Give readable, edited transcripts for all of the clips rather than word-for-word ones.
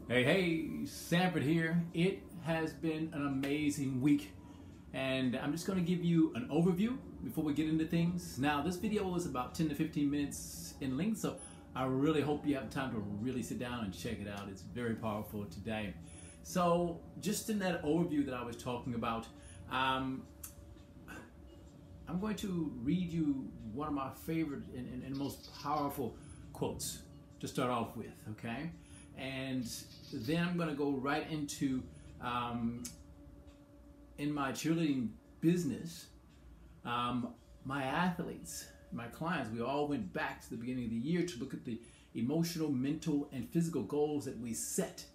Hey, Sanford here. It has been an amazing week, and I'm just going to give you an overview before we get into things. Now, this video is about 10 to 15 minutes in length, so I really hope you have time to really sit down and check it out. It's very powerful today. So, just in that overview that I was talking about, I'm going to read you one of my favorite and most powerful quotes to start off with, okay? And then I'm going to go right into, in my cheerleading business, my athletes, my clients, we all went back to the beginning of the year to look at the emotional, mental, and physical goals that we set.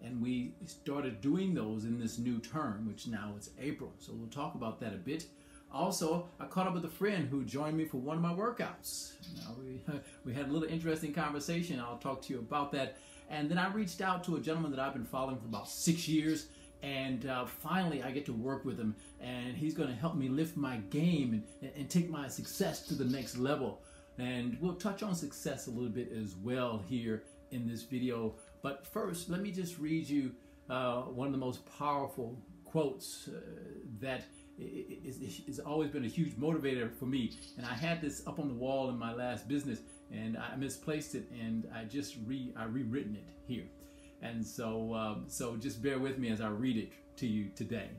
And we started doing those in this new term, which now it's April. So we'll talk about that a bit. Also, I caught up with a friend who joined me for one of my workouts. We had a little interesting conversation. I'll talk to you about that. And then I reached out to a gentleman that I've been following for about 6 years. And finally, I get to work with him. And he's going to help me lift my game and take my success to the next level. And we'll touch on success a little bit as well here in this video. But first, let me just read you one of the most powerful quotes that it's always been a huge motivator for me. And I had this up on the wall in my last business, and I misplaced it, and I rewritten it here. And so just bear with me as I read it to you today.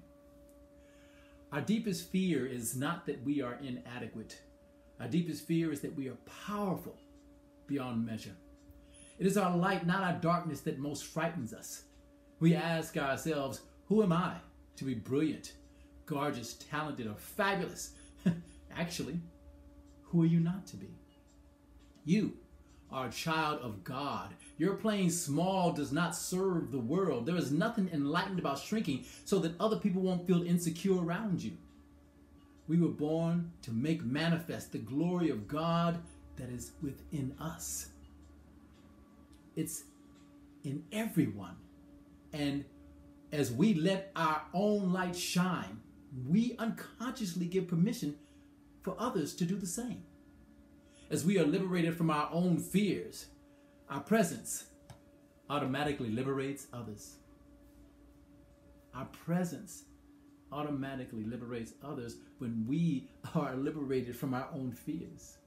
Our deepest fear is not that we are inadequate. Our deepest fear is that we are powerful beyond measure. It is our light, not our darkness, that most frightens us. We ask ourselves, who am I to be brilliant, gorgeous, talented, or fabulous? Actually, who are you not to be? You are a child of God. Your playing small does not serve the world. There is nothing enlightened about shrinking so that other people won't feel insecure around you. We were born to make manifest the glory of God that is within us. It's in everyone. And as we let our own light shine, we unconsciously give permission for others to do the same. As we are liberated from our own fears, our presence automatically liberates others. Our presence automatically liberates others when we are liberated from our own fears.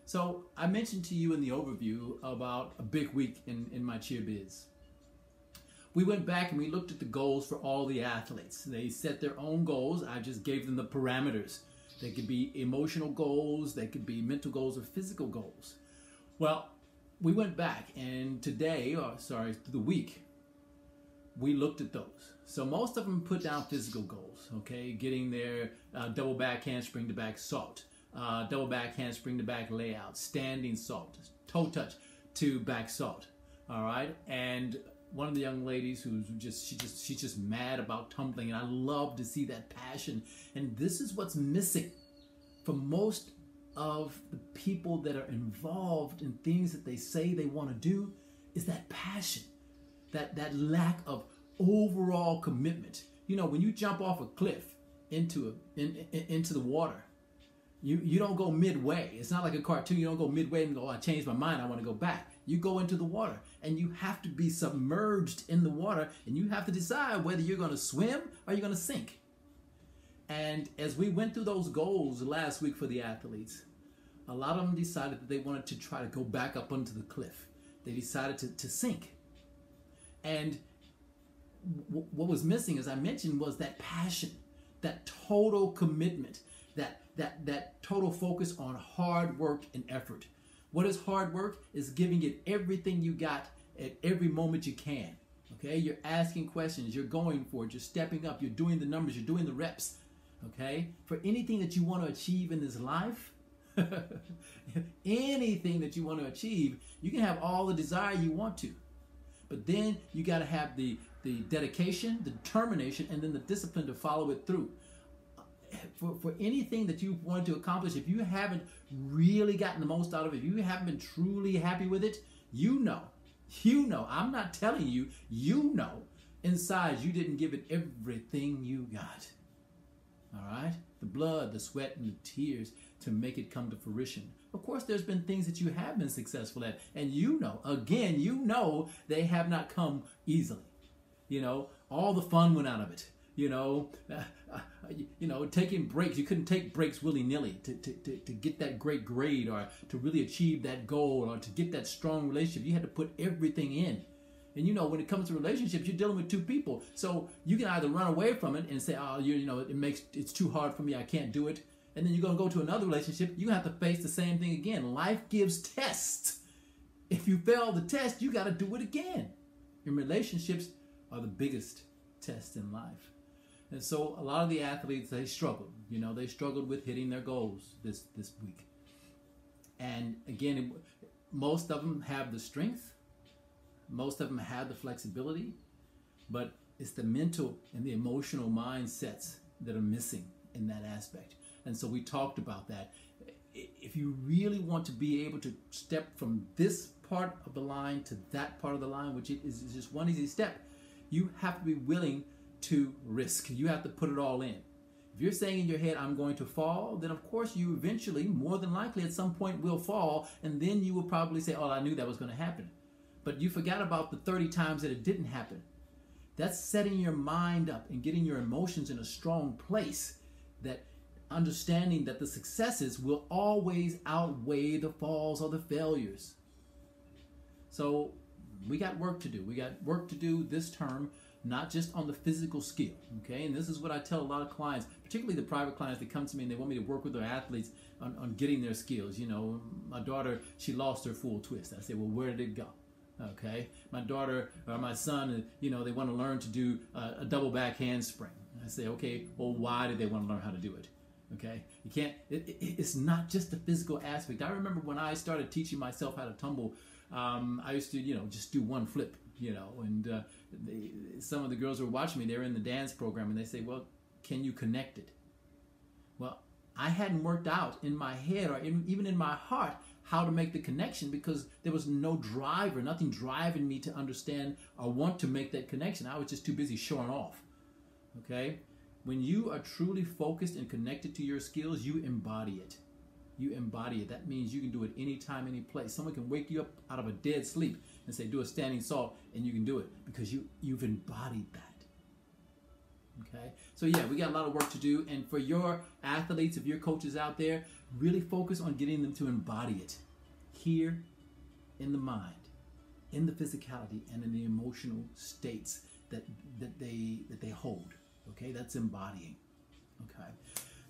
So I mentioned to you in the overview about a big week in my cheer biz. We went back and we looked at the goals for all the athletes. They set their own goals. I just gave them the parameters. They could be emotional goals, they could be mental goals, or physical goals. Well, we went back, and today, through the week, we looked at those. So most of them put down physical goals, okay? Getting their double back handspring to back salt, double back handspring to back layout, standing salt, toe touch to back salt, all right? And one of the young ladies she's just mad about tumbling, and I love to see that passion. And this is what's missing for most of the people that are involved in things that they say they want to do, is that passion, that lack of overall commitment. You know, when you jump off a cliff into the water, you don't go midway. It's not like a cartoon. You don't go midway and go, I changed my mind, I want to go back. You go into the water, and you have to be submerged in the water, and you have to decide whether you're going to swim or you're going to sink. And as we went through those goals last week for the athletes, a lot of them decided that they wanted to try to go back up onto the cliff. They decided to sink. And what was missing, as I mentioned, was that passion, that total commitment, that total focus on hard work and effort. What is hard work? Is giving it everything you got at every moment you can. Okay? You're asking questions. You're going for it. You're stepping up. You're doing the numbers. You're doing the reps. Okay? For anything that you want to achieve in this life, anything that you want to achieve, you can have all the desire you want to. But then you got to have the dedication, the determination, and then the discipline to follow it through. For anything that you want to accomplish, if you haven't really gotten the most out of it, if you haven't been truly happy with it, you know, I'm not telling you, you know, inside you didn't give it everything you got. All right? The blood, the sweat, and the tears to make it come to fruition. Of course, there's been things that you have been successful at, and you know, again, you know, they have not come easily. You know, all the fun went out of it. Taking breaks. You couldn't take breaks willy-nilly to get that great grade or to really achieve that goal or to get that strong relationship. You had to put everything in. And when it comes to relationships, you're dealing with two people. So you can either run away from it and say, oh, it's too hard for me, I can't do it. And then you're going to go to another relationship, you're going to have to face the same thing again. Life gives tests. If you fail the test, you got to do it again. And relationships are the biggest test in life. And so a lot of the athletes, they struggled. They struggled with hitting their goals this week. And again, most of them have the strength. Most of them have the flexibility. But it's the mental and the emotional mindsets that are missing in that aspect. And so we talked about that. If you really want to be able to step from this part of the line to that part of the line, which is just one easy step, you have to be willing to risk. You have to put it all in. If you're saying in your head, I'm going to fall, then of course you eventually, more than likely at some point will fall, and then you will probably say, oh, I knew that was going to happen. But you forgot about the 30 times that it didn't happen. That's setting your mind up and getting your emotions in a strong place, that understanding that the successes will always outweigh the falls or the failures. So we got work to do. We got work to do this term, not just on the physical skill, okay? And this is what I tell a lot of clients, particularly the private clients that come to me and they want me to work with their athletes on getting their skills. My daughter, she lost her full twist. I say, well, where did it go? Okay, my daughter or my son, they want to learn to do a double back handspring. I say, okay, well, why did they want to learn how to do it? Okay, you can't. It's not just the physical aspect. I remember when I started teaching myself how to tumble, I used to, just do one flip, and some of the girls were watching me. They were in the dance program, and they say, well, can you connect it? Well, I hadn't worked out in my head or even in my heart how to make the connection, because there was no driver, nothing driving me to understand or want to make that connection. I was just too busy showing off. Okay? When you are truly focused and connected to your skills, you embody it. You embody it. That means you can do it anytime, any place. Someone can wake you up out of a dead sleep and say, do a standing salt, and you can do it because you've embodied that. Okay, so yeah, we got a lot of work to do. And for your athletes, if your coaches out there, really focus on getting them to embody it here in the mind, in the physicality, and in the emotional states that they hold. Okay, that's embodying. Okay.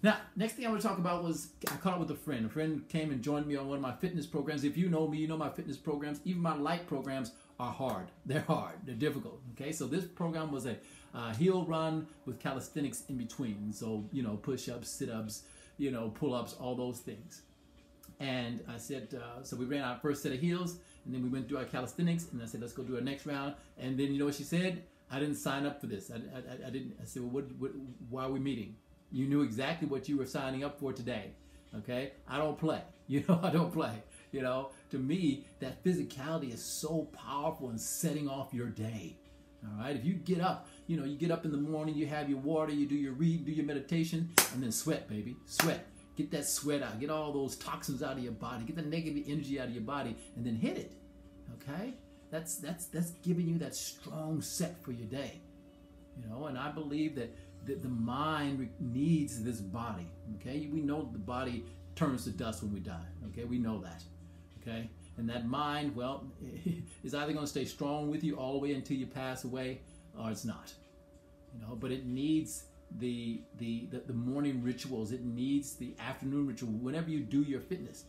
Now, next thing I want to talk about was I caught up with a friend. A friend came and joined me on one of my fitness programs. If you know me, you know my fitness programs. Even my light programs are hard. They're hard. They're difficult. Okay, so this program was a heel run with calisthenics in between. So, push-ups, sit-ups, pull-ups, all those things. And I said, so we ran our first set of heels, and then we went through our calisthenics, and I said, let's go do our next round. And then you know what she said? I didn't sign up for this. I didn't. I said, well, why are we meeting? You knew exactly what you were signing up for today. Okay? I don't play. I don't play. To me, that physicality is so powerful in setting off your day. All right? If you get up, you get up in the morning, you have your water, you do your read, do your meditation, and then sweat, baby. Sweat. Get that sweat out. Get all those toxins out of your body. Get the negative energy out of your body, and then hit it. Okay? That's giving you that strong set for your day. And I believe that the mind needs this body. Okay? We know the body turns to dust when we die. Okay? We know that. Okay? And that mind, well, is either going to stay strong with you all the way until you pass away, or it's not. But it needs the morning rituals. It needs the afternoon ritual. Whenever you do your fitness,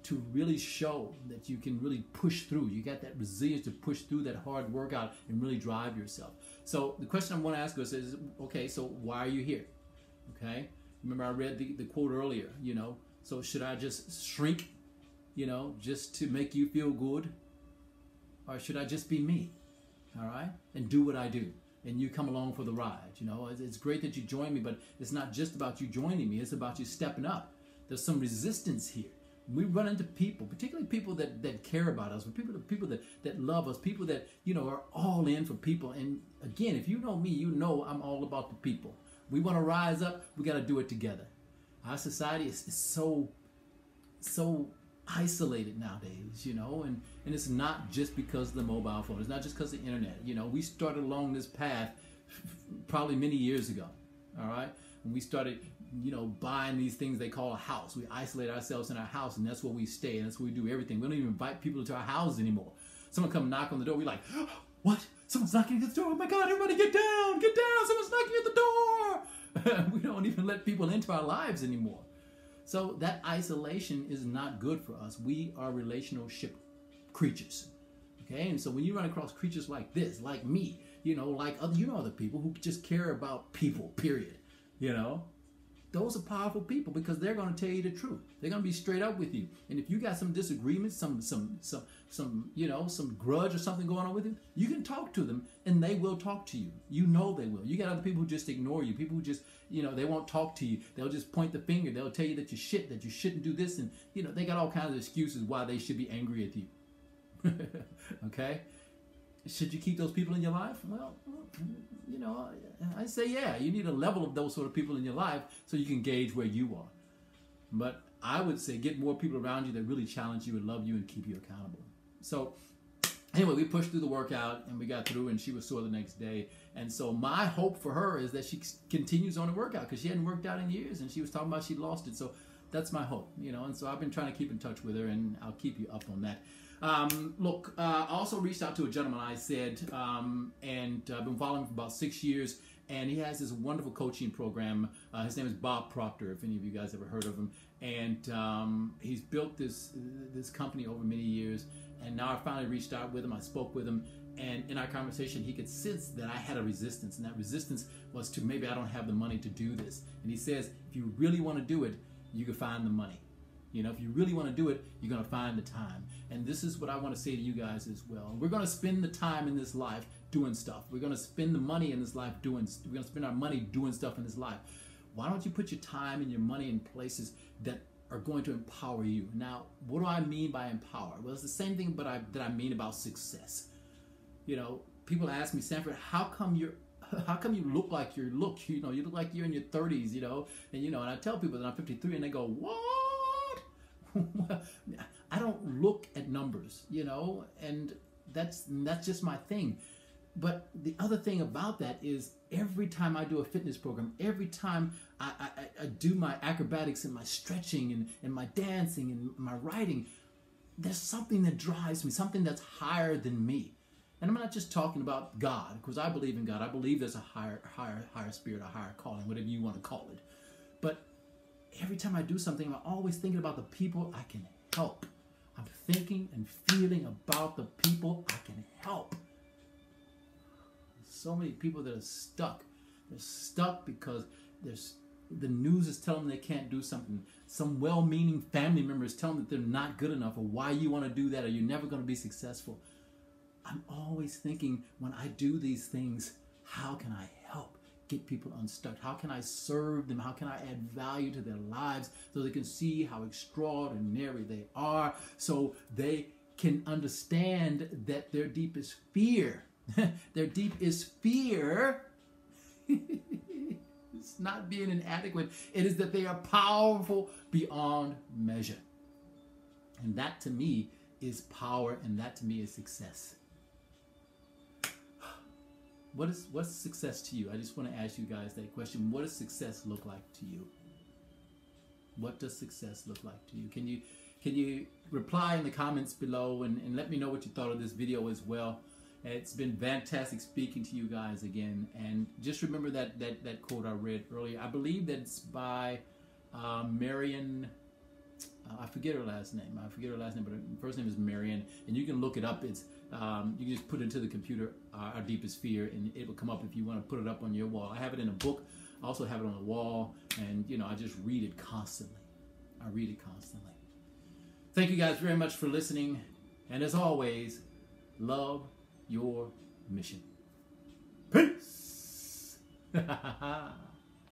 to really show that you can really push through. You got that resilience to push through that hard workout and really drive yourself. So the question I want to ask us is, okay, so why are you here? Okay? Remember I read the quote earlier, so should I just shrink, just to make you feel good? Or should I just be me? All right? And do what I do. And you come along for the ride. It's great that you join me, but it's not just about you joining me. It's about you stepping up. There's some resistance here. We run into people, particularly people that care about us, people that love us, people that, are all in for people. And again, if you know me, you know I'm all about the people. We want to rise up, we got to do it together. Our society is so isolated nowadays, you know, and it's not just because of the mobile phone. It's not just because of the internet. You know, we started along this path probably many years ago, all right? When we started, you know, buying these things they call a house. We isolate ourselves in our house, and that's where we stay, and that's where we do everything. We don't even invite people into our houses anymore. Someone come knock on the door, we're like, oh, what? Someone's knocking at the door. Oh my God, everybody get down, someone's knocking at the door. We don't even let people into our lives anymore. So that isolation is not good for us. We are relationship creatures, okay? And so when you run across creatures like this, like me, you know, like other, you know, other people who just care about people, period, you know, those are powerful people because they're going to tell you the truth. They're going to be straight up with you. And if you got some disagreements, some you know, some grudge or something going on with you, you can talk to them and they will talk to you. You know they will. You got other people who just ignore you. People who just, you know, they won't talk to you. They'll just point the finger. They'll tell you that you shit, that you shouldn't do this. And, you know, they got all kinds of excuses why they should be angry at you. Okay? Should you keep those people in your life? Well, you know, I say yeah. You need a level of those sort of people in your life so you can gauge where you are. But I would say get more people around you that really challenge you and love you and keep you accountable. So anyway, we pushed through the workout and we got through, and she was sore the next day. And so my hope for her is that she continues on the workout because she hadn't worked out in years, and she was talking about she lost it. So that's my hope, you know. And so I've been trying to keep in touch with her, and I'll keep you up on that. Look, I also reached out to a gentleman I said, and I've been following him for about 6 years, and he has this wonderful coaching program. His name is Bob Proctor, if any of you guys ever heard of him. And he's built this company over many years, and now I finally reached out with him. I spoke with him, and in our conversation, he could sense that I had a resistance, and that resistance was to maybe I don't have the money to do this. And he says, if you really want to do it, you can find the money. You know, if you really want to do it, you're going to find the time. And this is what I want to say to you guys as well. We're going to spend the time in this life doing stuff. We're going to spend the money in this life we're going to spend our money doing stuff in this life. Why don't you put your time and your money in places that are going to empower you? Now, what do I mean by empower? Well, it's the same thing that I mean about success. You know, people ask me, Sanford, how come you look like you look? You know, you look like you're in your 30s, you know, and I tell people that I'm 53, and they go, what? I don't look at numbers, you know, and that's just my thing. But the other thing about that is every time I do a fitness program, every time I do my acrobatics and my stretching and my dancing and my writing, there's something that drives me, something that's higher than me. And I'm not just talking about God, because I believe in God. I believe there's a higher spirit, a higher calling, whatever you want to call it. But every time I do something, I'm always thinking about the people I can help. I'm thinking and feeling about the people I can help. So many people that are stuck. They're stuck because the news is telling them they can't do something. Some well-meaning family members tell them that they're not good enough, or why you want to do that, or you're never going to be successful. I'm always thinking, when I do these things, how can I help get people unstuck? How can I serve them? How can I add value to their lives so they can see how extraordinary they are, so they can understand that their deepest fear, their deepest fear is not being inadequate. It is that they are powerful beyond measure. And that to me is power, and that to me is success. What's success to you? I just want to ask you guys that question. What does success look like to you? What does success look like to you? Can you reply in the comments below and let me know what you thought of this video as well. It's been fantastic speaking to you guys again. And just remember that quote I read earlier. I believe that it's by Marion. I forget her last name. But her first name is Marion. And you can look it up. It's you can just put it into the computer, Our Deepest Fear, and it will come up if you want to put it up on your wall. I have it in a book. I also have it on the wall, and I just read it constantly. I read it constantly. Thank you guys very much for listening, and as always, love your mission. Peace.